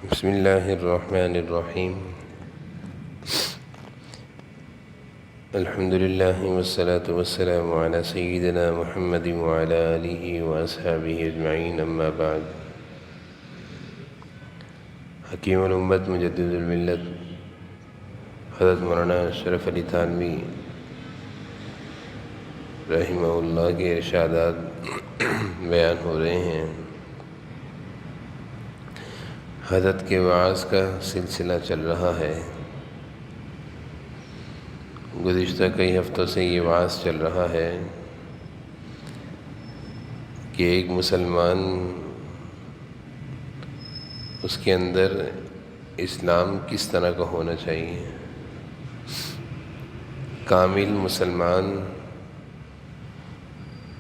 بسم اللہ الرحمن الرحیم الحمد للہ والصلاة والسلام علی سیدنا محمد وعلی آلہ واصحابہ اجمعین، اما بعد۔ حکیم الامت مجدد الملت حضرت مولانا اشرف علی تھانوی رحمہ اللہ کے ارشادات بیان ہو رہے ہیں۔ حضرت کے وعظ کا سلسلہ چل رہا ہے۔ گزشتہ کئی ہفتوں سے یہ وعظ چل رہا ہے کہ ایک مسلمان اس کے اندر اسلام کس طرح کا ہونا چاہیے۔ کامل مسلمان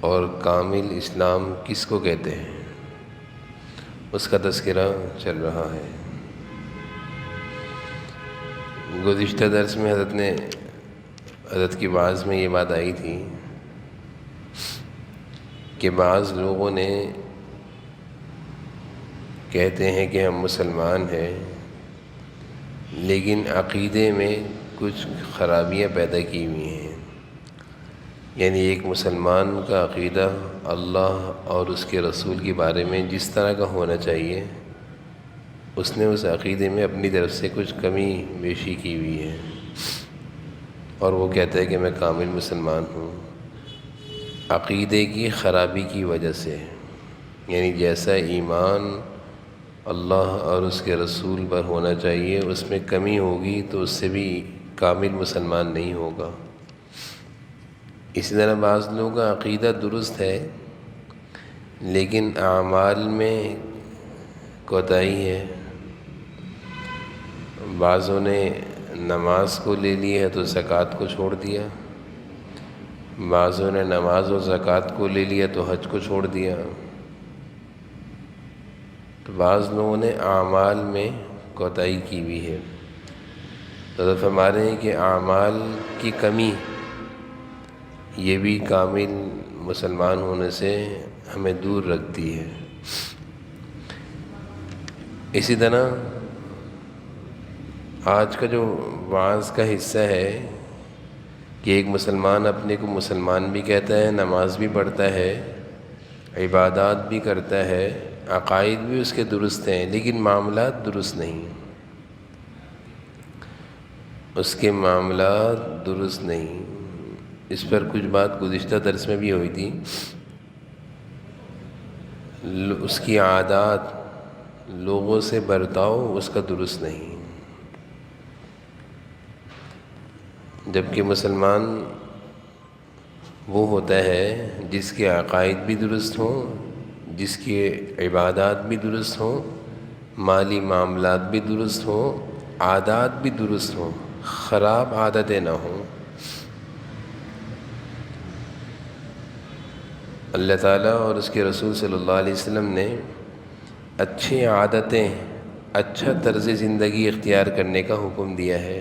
اور کامل اسلام کس کو کہتے ہیں، اس کا تذکرہ چل رہا ہے۔ گزشتہ درس میں حضرت کی وعظ میں یہ بات آئی تھی کہ بعض لوگوں نے کہتے ہیں کہ ہم مسلمان ہیں، لیکن عقیدے میں کچھ خرابیاں پیدا کی ہوئی ہیں۔ یعنی ایک مسلمان کا عقیدہ اللہ اور اس کے رسول کے بارے میں جس طرح کا ہونا چاہیے، اس نے اس عقیدے میں اپنی طرف سے کچھ کمی بیشی کی ہوئی ہے، اور وہ کہتا ہے کہ میں کامل مسلمان ہوں۔ عقیدے کی خرابی کی وجہ سے، یعنی جیسا ایمان اللہ اور اس کے رسول پر ہونا چاہیے اس میں کمی ہوگی تو اس سے بھی کامل مسلمان نہیں ہوگا۔ اسی طرح بعض لوگوں کا عقیدہ درست ہے لیکن اعمال میں کوتاہی ہے۔ بعضوں نے نماز کو لے لی ہے تو زکوٰۃ کو چھوڑ دیا، بعضوں نے نماز اور زکوٰۃ کو لے لیا تو حج کو چھوڑ دیا۔ تو بعض لوگوں نے اعمال میں کوتاہی کی ہوئی ہے۔ تو حضرت فرما رہے ہیں کہ اعمال کی کمی یہ بھی کامل مسلمان ہونے سے ہمیں دور رکھتی ہے۔ اسی طرح آج کا جو وعظ کا حصہ ہے کہ ایک مسلمان اپنے کو مسلمان بھی کہتا ہے، نماز بھی پڑھتا ہے، عبادات بھی کرتا ہے، عقائد بھی اس کے درست ہیں، لیکن معاملات درست نہیں، اس کے معاملات درست نہیں۔ اس پر کچھ بات گزشتہ درس میں بھی ہوئی تھی۔ اس کی عادات، لوگوں سے برتاؤ اس کا درست نہیں۔ جبکہ مسلمان وہ ہوتا ہے جس کے عقائد بھی درست ہوں، جس کی عبادات بھی درست ہوں، مالی معاملات بھی درست ہوں، عادات بھی درست ہوں، خراب عادتیں نہ ہوں۔ اللہ تعالیٰ اور اس کے رسول صلی اللہ علیہ وسلم نے اچھی عادتیں، اچھا طرز زندگی اختیار کرنے کا حکم دیا ہے۔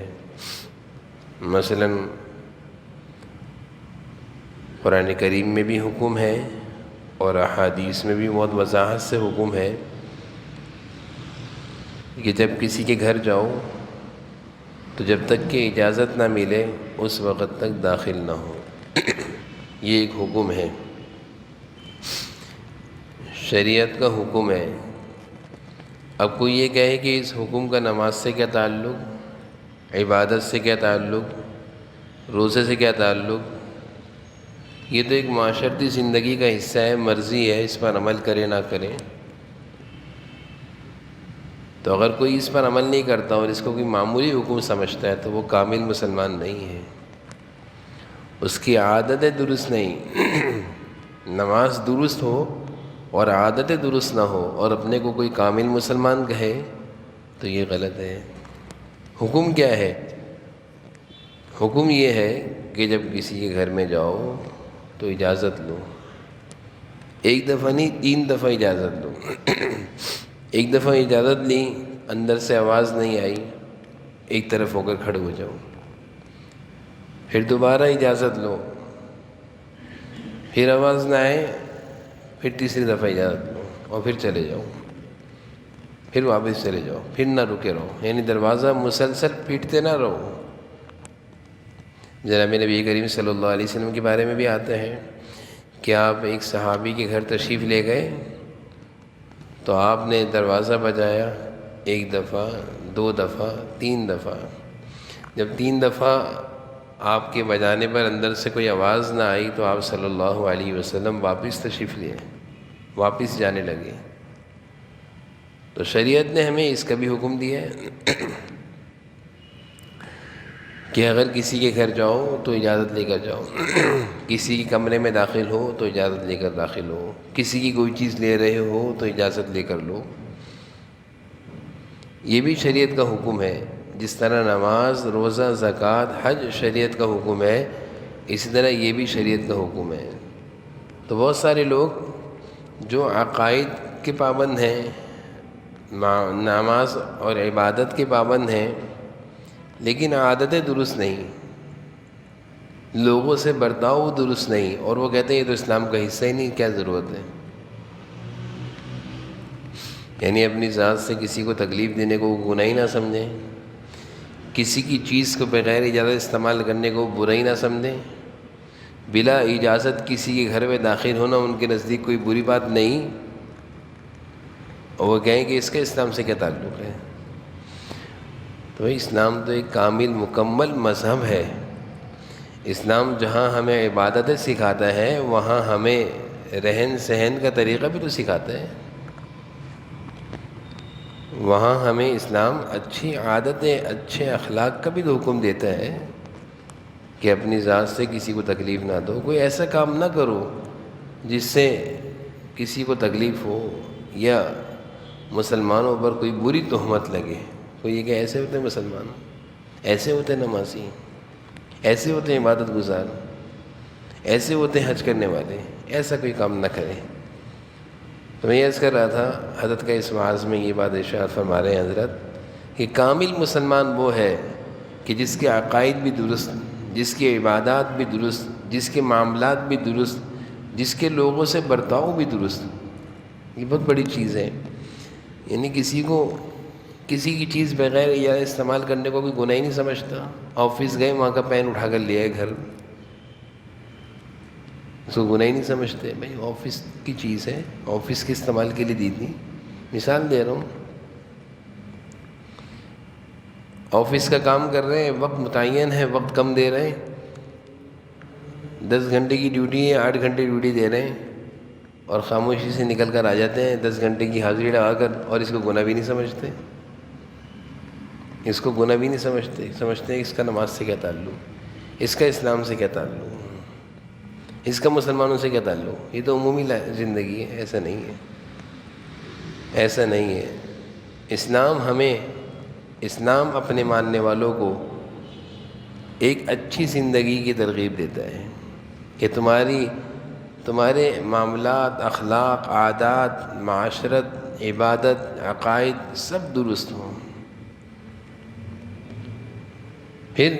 مثلاً قرآن کریم میں بھی حکم ہے اور احادیث میں بھی بہت وضاحت سے حکم ہے کہ جب کسی کے گھر جاؤ تو جب تک کہ اجازت نہ ملے اس وقت تک داخل نہ ہو۔ یہ ایک حکم ہے، شریعت کا حکم ہے۔ اب کوئی یہ کہے کہ اس حکم کا نماز سے کیا تعلق، عبادت سے کیا تعلق، روزے سے کیا تعلق؟ یہ تو ایک معاشرتی زندگی کا حصہ ہے، مرضی ہے اس پر عمل کرے نہ کرے۔ تو اگر کوئی اس پر عمل نہیں کرتا اور اس کو کوئی معمولی حکم سمجھتا ہے تو وہ کامل مسلمان نہیں ہے، اس کی عادتیں درست نہیں۔ نماز درست ہو اور عادتیں درست نہ ہو اور اپنے کو کوئی کامل مسلمان کہے تو یہ غلط ہے۔ حکم کیا ہے؟ حکم یہ ہے کہ جب کسی کے گھر میں جاؤ تو اجازت لو، ایک دفعہ نہیں 3 دفعہ اجازت لو۔ ایک دفعہ اجازت لی، اندر سے آواز نہیں آئی، ایک طرف ہو کر کھڑے ہو جاؤ۔ پھر دوبارہ اجازت لو، پھر آواز نہ آئے، پھر تیسری دفعہ اجازت لو اور پھر چلے جاؤ۔ پھر واپس چلے جاؤ، پھر نہ رکے رہو، یعنی دروازہ مسلسل پیٹتے نہ رہو۔ جناب نبی کریم صلی اللہ علیہ وسلم کے بارے میں بھی آتے ہیں کہ آپ ایک صحابی کے گھر تشریف لے گئے تو آپ نے دروازہ بجایا، 1 دفعہ، 2 دفعہ، 3 دفعہ۔ جب 3 دفعہ آپ کے بجانے پر اندر سے کوئی آواز نہ آئی تو آپ صلی اللہ علیہ وسلم واپس تشریف لیے، واپس جانے لگے۔ تو شریعت نے ہمیں اس کا بھی حکم دیا ہے کہ اگر کسی کے گھر جاؤ تو اجازت لے کر جاؤ، کسی کے کمرے میں داخل ہو تو اجازت لے کر داخل ہو، کسی کی کوئی چیز لے رہے ہو تو اجازت لے کر لو۔ یہ بھی شریعت کا حکم ہے۔ جس طرح نماز، روزہ، زکوٰۃ، حج شریعت کا حکم ہے، اسی طرح یہ بھی شریعت کا حکم ہے۔ تو بہت سارے لوگ جو عقائد کے پابند ہیں، نماز اور عبادت کے پابند ہیں، لیکن عادتیں درست نہیں، لوگوں سے برتاؤ درست نہیں، اور وہ کہتے ہیں یہ تو اسلام کا حصہ ہی نہیں، کیا ضرورت ہے؟ یعنی اپنی ذات سے کسی کو تکلیف دینے کو گناہ ہی نہ سمجھیں، کسی کی چیز کو بغیر اجازت استعمال کرنے کو برائی نہ سمجھیں، بلا اجازت کسی کے گھر میں داخل ہونا ان کے نزدیک کوئی بری بات نہیں، اور وہ کہیں کہ اس کا اسلام سے کیا تعلق ہے؟ تو اسلام تو ایک کامل مکمل مذہب ہے۔ اسلام جہاں ہمیں عبادتیں سکھاتا ہے وہاں ہمیں رہن سہن کا طریقہ بھی تو سکھاتا ہے، وہاں ہمیں اسلام اچھی عادتیں، اچھے اخلاق کا بھی تو حکم دیتا ہے کہ اپنی ذات سے کسی کو تکلیف نہ دو، کوئی ایسا کام نہ کرو جس سے کسی کو تکلیف ہو یا مسلمانوں پر کوئی بری تہمت لگے۔ کوئی یہ کہ ایسے ہوتے ہیں مسلمان، ایسے ہوتے ہیں نمازی، ایسے ہوتے ہیں عبادت گزار، ایسے ہوتے ہیں حج کرنے والے، ایسا کوئی کام نہ کرے۔ تو میں یہ عرض کر رہا تھا، حضرت کا اس وعظ میں یہ بات ارشاد فرما رہے ہیں حضرت کہ کامل مسلمان وہ ہے کہ جس کے عقائد بھی درست، جس کی عبادات بھی درست، جس کے معاملات بھی درست، جس کے لوگوں سے برتاؤ بھی درست۔ یہ بہت بڑی چیز ہے، یعنی کسی کی چیز بغیر اجازت استعمال کرنے کو کوئی گناہ ہی نہیں سمجھتا۔ آفس گئے، وہاں کا پین اٹھا کر لے آئے گھر، اس کو گناہ ہی نہیں سمجھتے۔ بھائی آفس کی چیز ہے، آفس کے استعمال کے لیے دی تھی، مثال دے رہا ہوں۔ آفس کا کام کر رہے ہیں، وقت متعین ہے، وقت کم دے رہے ہیں، 10 گھنٹے کی ڈیوٹی ہے، 8 گھنٹے ڈیوٹی دے رہے ہیں، اور خاموشی سے نکل کر آ جاتے ہیں 10 گھنٹے کی حاضری لگا کر، اور اس کو گناہ بھی نہیں سمجھتے، اس کو گناہ بھی نہیں سمجھتے اس کا نماز سے کیا تعلق، اس کا اسلام سے کیا تعلق، اس کا مسلمانوں سے کیا تعلق؟ یہ تو عمومی زندگی ہے، ایسا نہیں ہے، ایسا نہیں ہے۔ اسلام اپنے ماننے والوں کو ایک اچھی زندگی کی ترغیب دیتا ہے کہ تمہارے معاملات، اخلاق، عادات، معاشرت، عبادت، عقائد سب درست ہوں۔ پھر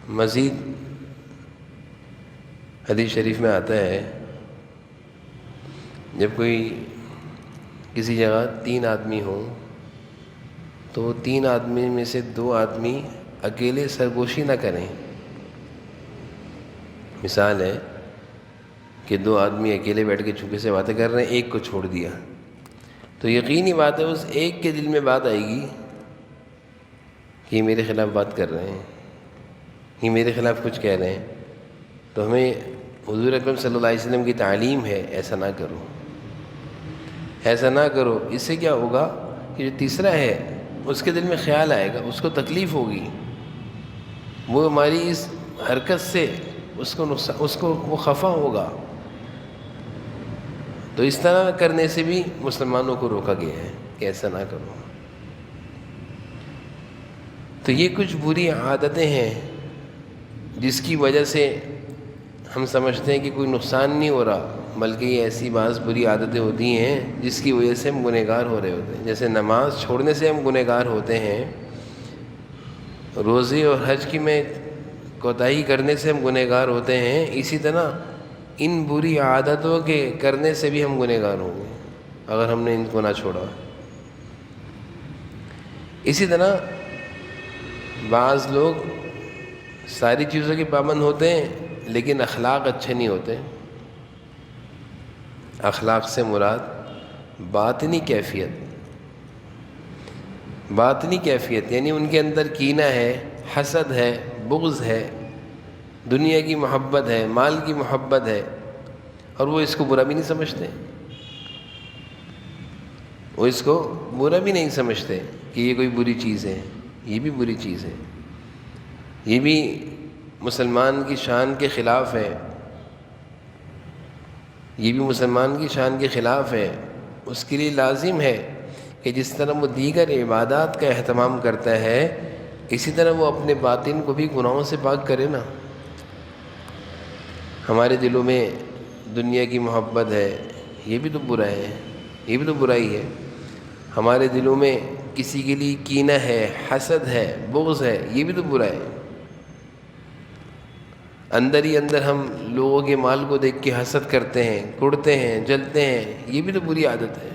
مزید حدیث شریف میں آتا ہے، جب کوئی کسی جگہ 3 آدمی ہوں تو 3 آدمی میں سے 2 آدمی اکیلے سرگوشی نہ کریں۔ مثال ہے کہ 2 آدمی اکیلے بیٹھ کے چھپے سے باتیں کر رہے ہیں، ایک کو چھوڑ دیا، تو یقینی بات ہے اس ایک کے دل میں بات آئے گی کہ یہ میرے خلاف بات کر رہے ہیں، یہ میرے خلاف کچھ کہہ رہے ہیں۔ تو ہمیں حضور اکرم صلی اللہ علیہ وسلم کی تعلیم ہے، ایسا نہ کرو، ایسا نہ کرو۔ اس سے کیا ہوگا کہ جو تیسرا ہے اس کے دل میں خیال آئے گا، اس کو تکلیف ہوگی، وہ ہماری اس حرکت سے اس کو وہ خفا ہوگا۔ تو اس طرح کرنے سے بھی مسلمانوں کو روکا گیا ہے کہ ایسا نہ کرو۔ تو یہ کچھ بری عادتیں ہیں جس کی وجہ سے ہم سمجھتے ہیں کہ کوئی نقصان نہیں ہو رہا، بلکہ یہ ایسی بعض بری عادتیں ہوتی ہیں جس کی وجہ سے ہم گنہگار ہو رہے ہوتے ہیں۔ جیسے نماز چھوڑنے سے ہم گنہگار ہوتے ہیں، روزے اور حج کی میں کوتاہی کرنے سے ہم گنہگار ہوتے ہیں، اسی طرح ان بری عادتوں کے کرنے سے بھی ہم گنہگار ہوں گے اگر ہم نے ان کو نہ چھوڑا۔ اسی طرح بعض لوگ ساری چیزوں کے پابند ہوتے ہیں لیکن اخلاق اچھے نہیں ہوتے. اخلاق سے مراد باطنی کیفیت، باطنی کیفیت یعنی ان کے اندر کینہ ہے، حسد ہے، بغض ہے، دنیا کی محبت ہے، مال کی محبت ہے، اور وہ اس کو برا بھی نہیں سمجھتے. وہ اس کو برا بھی نہیں سمجھتے کہ یہ کوئی بری چیز ہے. یہ بھی بری چیز ہے، یہ بھی مسلمان کی شان کے خلاف ہے، یہ بھی مسلمان کی شان کے خلاف ہے. اس کے لیے لازم ہے کہ جس طرح وہ دیگر عبادات کا اہتمام کرتا ہے اسی طرح وہ اپنے باطن کو بھی گناہوں سے پاک کرے نا. ہمارے دلوں میں دنیا کی محبت ہے، یہ بھی تو برا ہے، یہ بھی تو برائی ہے. ہمارے دلوں میں کسی کے لیے کینہ ہے، حسد ہے، بغض ہے، یہ بھی تو برا ہے. اندر ہی اندر ہم لوگوں کے مال کو دیکھ کے حسد کرتے ہیں، کڑتے ہیں، جلتے ہیں، یہ بھی تو بری عادت ہے،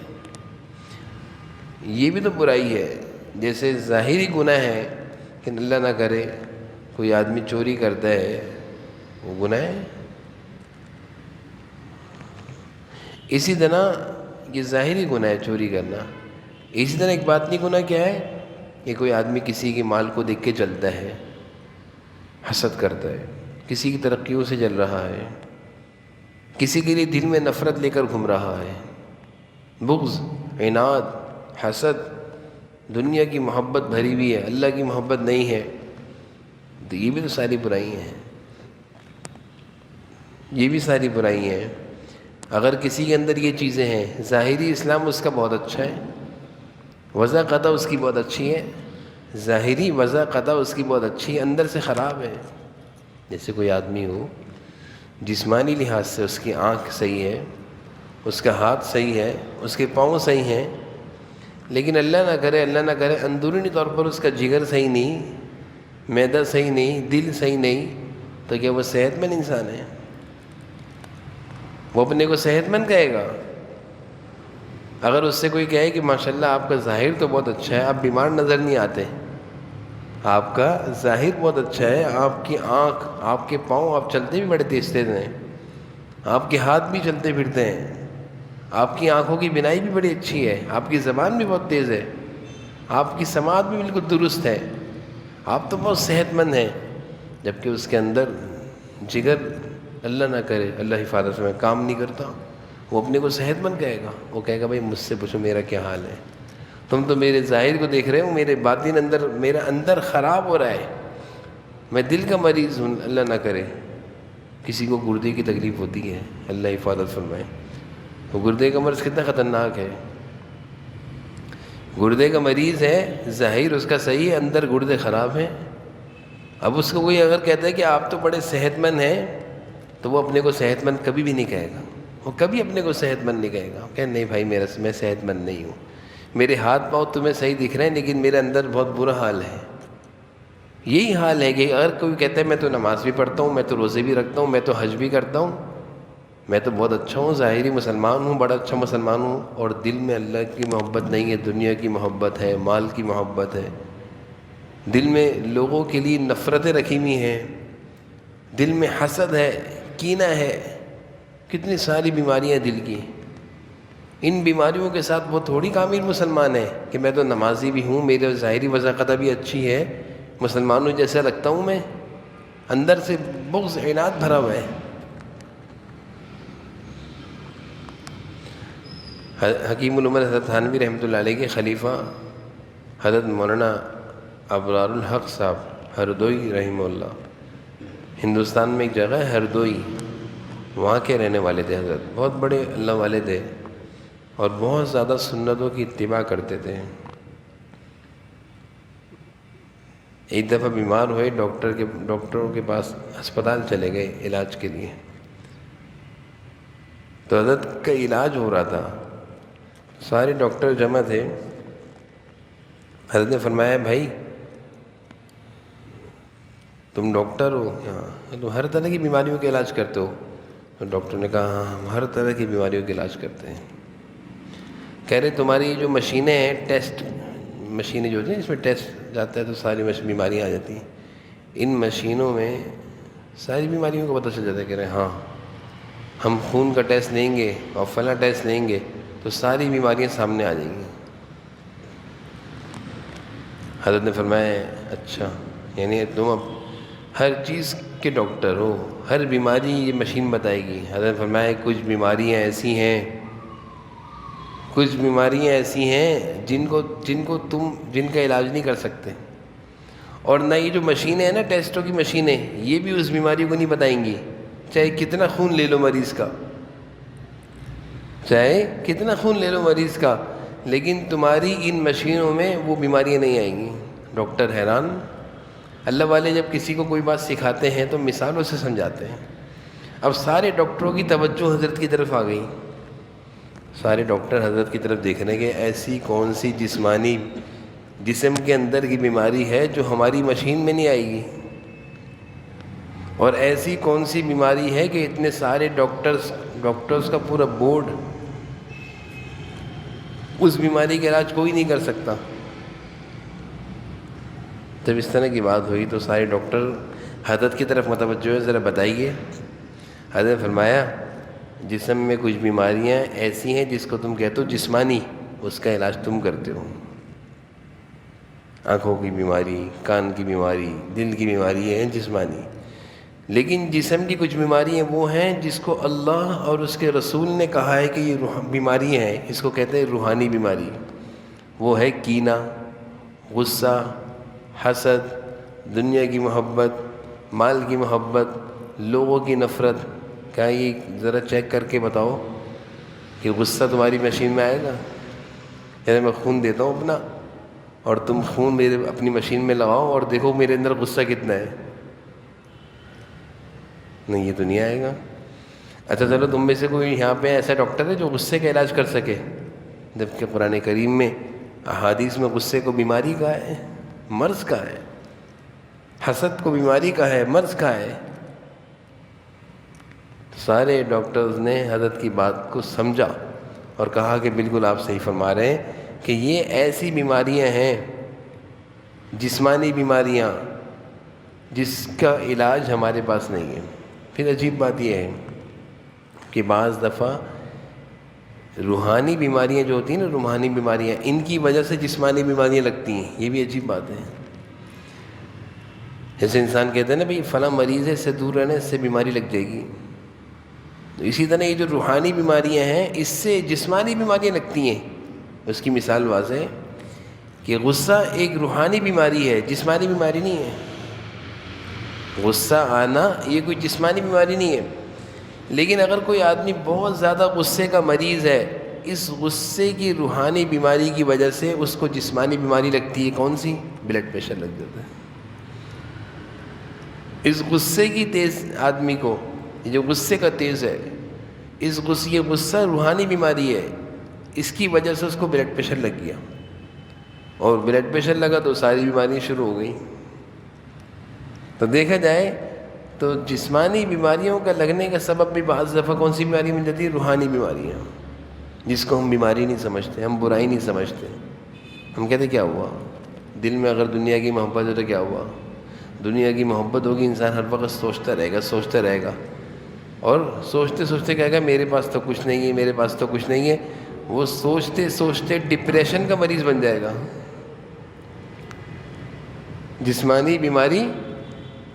یہ بھی تو برائی ہے. جیسے ظاہری گناہ ہے کہ اللہ نہ کرے کوئی آدمی چوری کرتا ہے، وہ گناہ ہے. اسی طرح یہ ظاہری گناہ ہے چوری کرنا. اسی طرح ایک باطنی گناہ کیا ہے کہ کوئی آدمی کسی کے مال کو دیکھ کے جلتا ہے، حسد کرتا ہے، کسی کی ترقیوں سے جل رہا ہے، کسی کے لیے دل میں نفرت لے کر گھوم رہا ہے. بغض، عناد، حسد، دنیا کی محبت بھری ہوئی ہے، اللہ کی محبت نہیں ہے. تو یہ بھی تو ساری برائی ہیں، یہ بھی ساری برائی ہیں. اگر کسی کے اندر یہ چیزیں ہیں، ظاہری اسلام اس کا بہت اچھا ہے، وضع قطع اس کی بہت اچھی ہے، ظاہری وضع قطع اس کی بہت اچھی ہے، اندر سے خراب ہے. جیسے کوئی آدمی ہو جسمانی لحاظ سے اس کی آنکھ صحیح ہے، اس کا ہاتھ صحیح ہے، اس کے پاؤں صحیح ہیں، لیکن اللہ نہ کرے اندرونی طور پر اس کا جگر صحیح نہیں، معدہ صحیح نہیں، دل صحیح نہیں، تو کیا وہ صحت مند انسان ہے؟ وہ اپنے کو صحت مند کہے گا؟ اگر اس سے کوئی کہے کہ ماشاءاللہ آپ کا ظاہر تو بہت اچھا ہے، آپ بیمار نظر نہیں آتے، آپ کا ظاہر بہت اچھا ہے، آپ کی آنکھ، آپ کے پاؤں، آپ چلتے بھی بڑے تیز ہیں، آپ کے ہاتھ بھی چلتے پھرتے ہیں، آپ کی آنکھوں کی بینائی بھی بڑی اچھی ہے، آپ کی زبان بھی بہت تیز ہے، آپ کی سماعت بھی بالکل درست ہے، آپ تو بہت صحت مند ہیں، جبکہ اس کے اندر جگر اللہ نہ کرے، اللہ حفاظت میں کام نہیں کرتا. وہ اپنے کو صحت مند کہے گا؟ وہ کہے گا بھائی مجھ سے پوچھو میرا کیا حال ہے، تم تو میرے ظاہر کو دیکھ رہے ہو، میرے باطن اندر، میرا اندر خراب ہو رہا ہے، میں دل کا مریض ہوں. اللہ نہ کرے کسی کو گردے کی تکلیف ہوتی ہے، اللہ حفاظت فرمائے. وہ گردے کا مرض کتنا خطرناک ہے. گردے کا مریض ہے، ظاہر اس کا صحیح ہے، اندر گردے خراب ہیں. اب اس کو کوئی اگر کہتا ہے کہ آپ تو بڑے صحت مند ہیں، تو وہ اپنے کو صحت مند کبھی بھی نہیں کہے گا، وہ کبھی اپنے کو صحت مند نہیں کہے گا. کہ نہیں بھائی میں صحت مند نہیں ہوں، میرے ہاتھ پاؤں تمہیں صحیح دکھ رہے ہیں لیکن میرے اندر بہت برا حال ہے. یہی حال ہے کہ اگر کوئی کہتا ہے میں تو نماز بھی پڑھتا ہوں، میں تو روزے بھی رکھتا ہوں، میں تو حج بھی کرتا ہوں، میں تو بہت اچھا ہوں، ظاہری مسلمان ہوں، بڑا اچھا مسلمان ہوں، اور دل میں اللہ کی محبت نہیں ہے، دنیا کی محبت ہے، مال کی محبت ہے، دل میں لوگوں کے لیے نفرتیں رکھی ہوئی ہیں، دل میں حسد ہے، کینہ ہے، کتنی ساری بیماریاں دل کی. ان بیماریوں کے ساتھ وہ تھوڑی کامل مسلمان ہے کہ میں تو نمازی بھی ہوں، میرے ظاہری وضاقتہ بھی اچھی ہے، مسلمانوں جیسا لگتا ہوں، میں اندر سے بغض، عناد بھرا ہوا ہے. حکیم الامت حضرت تھانوی رحمۃ اللہ علیہ کے خلیفہ حضرت مولانا ابرار الحق صاحب ہردوئی رحمہ اللہ، ہندوستان میں ایک جگہ ہے ہردوئی، وہاں کے رہنے والے تھے. حضرت بہت بڑے اللہ والے تھے اور بہت زیادہ سنتوں کی اتباع کرتے تھے. ایک دفعہ بیمار ہوئے، ڈاکٹروں کے پاس ہسپتال چلے گئے علاج کے لیے. تو حضرت کا علاج ہو رہا تھا، سارے ڈاکٹر جمع تھے. حضرت نے فرمایا بھائی تم ڈاکٹر ہو، تم ہر طرح کی بیماریوں کا علاج کرتے ہو؟ تو ڈاکٹر نے کہا ہاں ہم ہر طرح کی بیماریوں کا علاج کرتے ہیں. کہہ رہے تمہاری جو مشینیں ہیں ٹیسٹ مشینیں جو ہوتی ہیں جس میں ٹیسٹ جاتا ہے تو ساری بیماریاں آ جاتی ہیں. ان مشینوں میں ساری بیماریوں کو پتہ چل جاتا ہے کہ ہاں ہم خون کا ٹیسٹ لیں گے اور فلاں ٹیسٹ لیں گے تو ساری بیماریاں سامنے آ جائیں گی. حضرت نے فرمایا اچھا یعنی تم اب ہر چیز کے ڈاکٹر ہو، ہر بیماری یہ مشین بتائے گی. حضرت نے فرمایا کچھ بیماریاں ایسی ہیں جن کا علاج نہیں کر سکتے، اور نہ یہ جو مشینیں ہیں نا ٹیسٹوں کی مشینیں، یہ بھی اس بیماری کو نہیں بتائیں گی. چاہے کتنا خون لے لو مریض کا، لیکن تمہاری ان مشینوں میں وہ بیماریاں نہیں آئیں گی. ڈاکٹر حیران. اللہ والے جب کسی کو کوئی بات سکھاتے ہیں تو مثالوں سے سمجھاتے ہیں. اب سارے ڈاکٹروں کی توجہ حضرت کی طرف آ گئی. سارے ڈاکٹر حضرت کی طرف دیکھنے کے ایسی کون سی جسم کے اندر کی بیماری ہے جو ہماری مشین میں نہیں آئے گی، اور ایسی کون سی بیماری ہے کہ اتنے سارے ڈاکٹرز کا پورا بورڈ اس بیماری کا علاج کوئی نہیں کر سکتا. جب اس طرح کی بات ہوئی تو سارے ڈاکٹر حضرت کی طرف متوجہ ہے، ذرا بتائیے. حضرت نے فرمایا جسم میں کچھ بیماریاں ایسی ہیں جس کو تم کہتے ہو جسمانی، اس کا علاج تم کرتے ہو. آنکھوں کی بیماری، کان کی بیماری، دل کی بیماری ہیں جسمانی. لیکن جسم کی کچھ بیماریاں وہ ہیں جس کو اللہ اور اس کے رسول نے کہا ہے کہ یہ بیماریاں ہیں، اس کو کہتے ہیں روحانی بیماری. وہ ہے کینہ، غصہ، حسد، دنیا کی محبت، مال کی محبت، لوگوں کی نفرت. کیا یہ ذرا چیک کر کے بتاؤ کہ غصہ تمہاری مشین میں آئے گا؟ یعنی میں خون دیتا ہوں اپنا اور تم خون اپنی مشین میں لگاؤ اور دیکھو میرے اندر غصہ کتنا ہے. نہیں، یہ تو نہیں آئے گا. اچھا چلو تم میں سے کوئی یہاں پہ ایسا ڈاکٹر ہے جو غصے کا علاج کر سکے؟ جبکہ قرآن کریم میں احادیث میں غصے کو بیماری کہا ہے، مرض کہا ہے. حسد کو بیماری کہا ہے، مرض کہا ہے. سارے ڈاکٹرز نے حضرت کی بات کو سمجھا اور کہا کہ بالکل آپ صحیح فرما رہے ہیں کہ یہ ایسی بیماریاں ہیں، جسمانی بیماریاں، جس کا علاج ہمارے پاس نہیں ہے. پھر عجیب بات یہ ہے کہ بعض دفعہ روحانی بیماریاں جو ہوتی ہیں نا، روحانی بیماریاں، ان کی وجہ سے جسمانی بیماریاں لگتی ہیں. یہ بھی عجیب بات ہے. جیسے انسان کہتے ہیں نا بھئی فلاں مریض ہے، اس سے دور رہنا، اس سے بیماری لگ جائے گی. تو اسی طرح یہ جو روحانی بیماریاں ہیں اس سے جسمانی بیماریاں لگتی ہیں. اس کی مثال واضح ہے کہ غصہ ایک روحانی بیماری ہے، جسمانی بیماری نہیں ہے. غصہ آنا یہ کوئی جسمانی بیماری نہیں ہے. لیکن اگر کوئی آدمی بہت زیادہ غصے کا مریض ہے، اس غصے کی روحانی بیماری کی وجہ سے اس کو جسمانی بیماری لگتی ہے. کون سی؟ بلڈ پریشر لگ جاتا ہے. اس غصے کی تیز آدمی کو، یہ جو غصے کا تیز ہے، یہ غصہ روحانی بیماری ہے. اس کی وجہ سے اس کو بلڈ پریشر لگ گیا، اور بلڈ پریشر لگا تو ساری بیماریاں شروع ہو گئیں. تو دیکھا جائے تو جسمانی بیماریوں کا لگنے کا سبب بھی بعض دفعہ کون سی بیماری مل جاتی ہے؟ روحانی بیماریاں، جس کو ہم بیماری نہیں سمجھتے، ہم برائی نہیں سمجھتے. ہم کہتے کیا ہوا؟ دل میں اگر دنیا کی محبت ہے تو کیا ہوا؟ دنیا کی محبت ہوگی، انسان ہر وقت سوچتا رہے گا اور سوچتے سوچتے کہے گا میرے پاس تو کچھ نہیں ہے، میرے پاس تو کچھ نہیں ہے. وہ سوچتے سوچتے ڈپریشن کا مریض بن جائے گا. جسمانی بیماری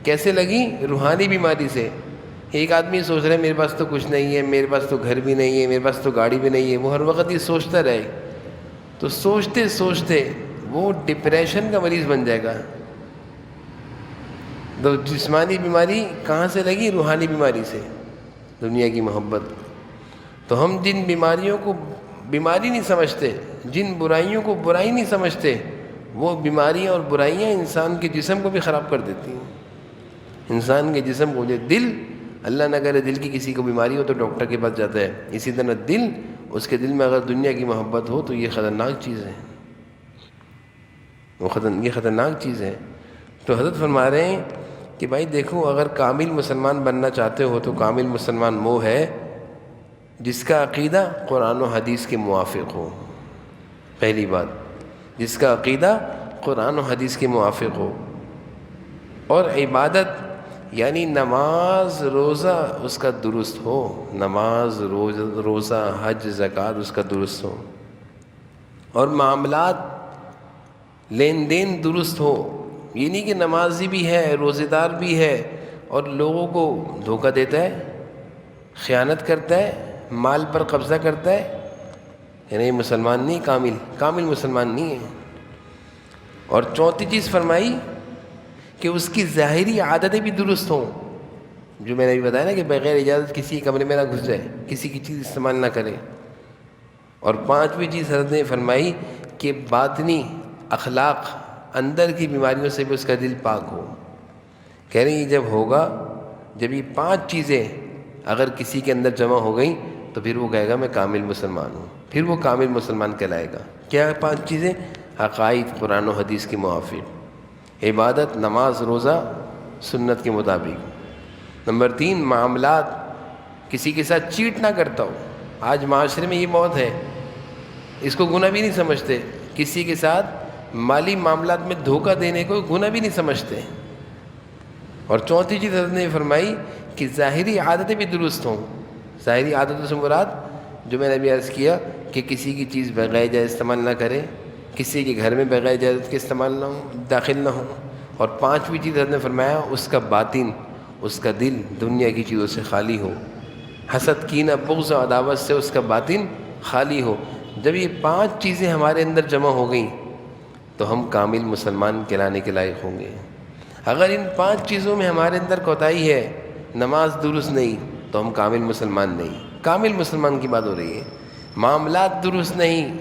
کیسے لگی؟ روحانی بیماری سے. ایک آدمی سوچ رہا ہے میرے پاس تو کچھ نہیں ہے، میرے پاس تو گھر بھی نہیں ہے، میرے پاس تو گاڑی بھی نہیں ہے. وہ ہر وقت یہ سوچتا رہے تو سوچتے سوچتے وہ ڈپریشن کا مریض بن جائے گا. تو جسمانی بیماری کہاں سے لگی؟ روحانی بیماری سے، دنیا کی محبت. تو ہم جن بیماریوں کو بیماری نہیں سمجھتے، جن برائیوں کو برائی نہیں سمجھتے، وہ بیماریاں اور برائیاں انسان کے جسم کو بھی خراب کر دیتی ہیں. انسان کے جسم کو، دل، اللہ نہ کرے دل کی کسی کو بیماری ہو تو ڈاکٹر کے پاس جاتا ہے. اسی طرح دل، اس کے دل میں اگر دنیا کی محبت ہو تو یہ خطرناک چیز ہے، یہ خطرناک چیز ہے. تو حضرت فرما رہے ہیں کہ بھائی دیکھو، اگر کامل مسلمان بننا چاہتے ہو تو کامل مسلمان وہ ہے جس کا عقیدہ قرآن و حدیث کے موافق ہو. پہلی بات. جس کا عقیدہ قرآن و حدیث کے موافق ہو، اور عبادت یعنی نماز روزہ اس کا درست ہو، نماز روزہ حج زکوٰۃ اس کا درست ہو، اور معاملات لین دین درست ہو. یہ نہیں کہ نمازی بھی ہے، روزہ دار بھی ہے اور لوگوں کو دھوکہ دیتا ہے، خیانت کرتا ہے، مال پر قبضہ کرتا ہے، یعنی مسلمان نہیں، کامل مسلمان نہیں ہے. اور چوتھی چیز فرمائی کہ اس کی ظاہری عادتیں بھی درست ہوں، جو میں نے بھی بتایا نا کہ بغیر اجازت کسی کمرے میں نہ گھس جائے، کسی کی چیز استعمال نہ کرے. اور پانچویں چیز حضرت نے فرمائی کہ باطنی اخلاق، اندر کی بیماریوں سے بھی اس کا دل پاک ہو. کہہ رہے ہیں یہ جب ہوگا، جب یہ پانچ چیزیں اگر کسی کے اندر جمع ہو گئیں تو پھر وہ کہے گا میں کامل مسلمان ہوں، پھر وہ کامل مسلمان کہلائے گا. کیا پانچ چیزیں؟ عقائد قرآن و حدیث کے موافق، عبادت نماز روزہ سنت کے مطابق. نمبر 3 معاملات، کسی کے ساتھ چیٹ نہ کرتا ہو. آج معاشرے میں یہ موت ہے، اس کو گناہ بھی نہیں سمجھتے، کسی کے ساتھ مالی معاملات میں دھوکہ دینے کو گناہ بھی نہیں سمجھتے. اور چوتھی چیز حضرت نے فرمائی کہ ظاہری عادتیں بھی درست ہوں. ظاہری عادتوں سے مراد جو میں نے ابھی عرض کیا کہ کسی کی چیز بغیر اجازت استعمال نہ کرے، کسی کے گھر میں بغیر اجازت کے استعمال نہ ہو، داخل نہ ہو. اور پانچویں چیز حضرت نے فرمایا اس کا باطن، اس کا دل دنیا کی چیزوں سے خالی ہو، حسد کینہ بغض و عداوت سے اس کا باطن خالی ہو. جب یہ پانچ چیزیں ہمارے اندر جمع ہو گئیں تو ہم کامل مسلمان کہلانے کے لائق ہوں گے. اگر ان پانچ چیزوں میں ہمارے اندر کوتاہی ہے، نماز درست نہیں، تو ہم کامل مسلمان نہیں. کامل مسلمان کی بات ہو رہی ہے. معاملات درست نہیں،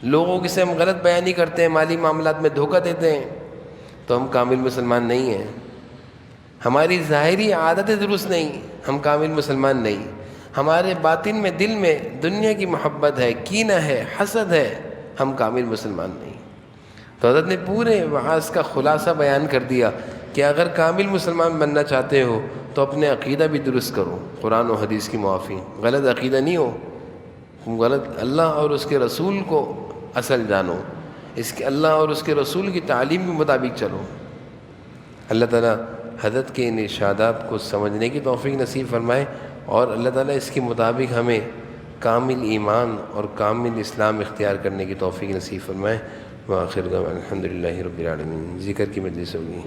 لوگوں کے سے ہم غلط بیانی کرتے ہیں، مالی معاملات میں دھوکہ دیتے ہیں، تو ہم کامل مسلمان نہیں ہیں. ہماری ظاہری عادتیں درست نہیں، ہم کامل مسلمان نہیں. ہمارے باطن میں، دل میں دنیا کی محبت ہے، کینہ ہے، حسد ہے، ہم کامل مسلمان نہیں. تو حضرت نے پورے وعظ کا خلاصہ بیان کر دیا کہ اگر کامل مسلمان بننا چاہتے ہو تو اپنے عقیدہ بھی درست کرو، قرآن و حدیث کی موافق. غلط عقیدہ نہیں ہو، غلط اللہ اور اس کے رسول کو اصل جانو، اس کے اللہ اور اس کے رسول کی تعلیم کے مطابق چلو. اللہ تعالیٰ حضرت کے ان ارشادات کو سمجھنے کی توفیق نصیب فرمائے، اور اللہ تعالیٰ اس کے مطابق ہمیں کامل ایمان اور کامل اسلام اختیار کرنے کی توفیق نصیب فرمائے. وآخر دعوانا الحمدللہ رب العالمین. ذکر کی مجلس ہوگی.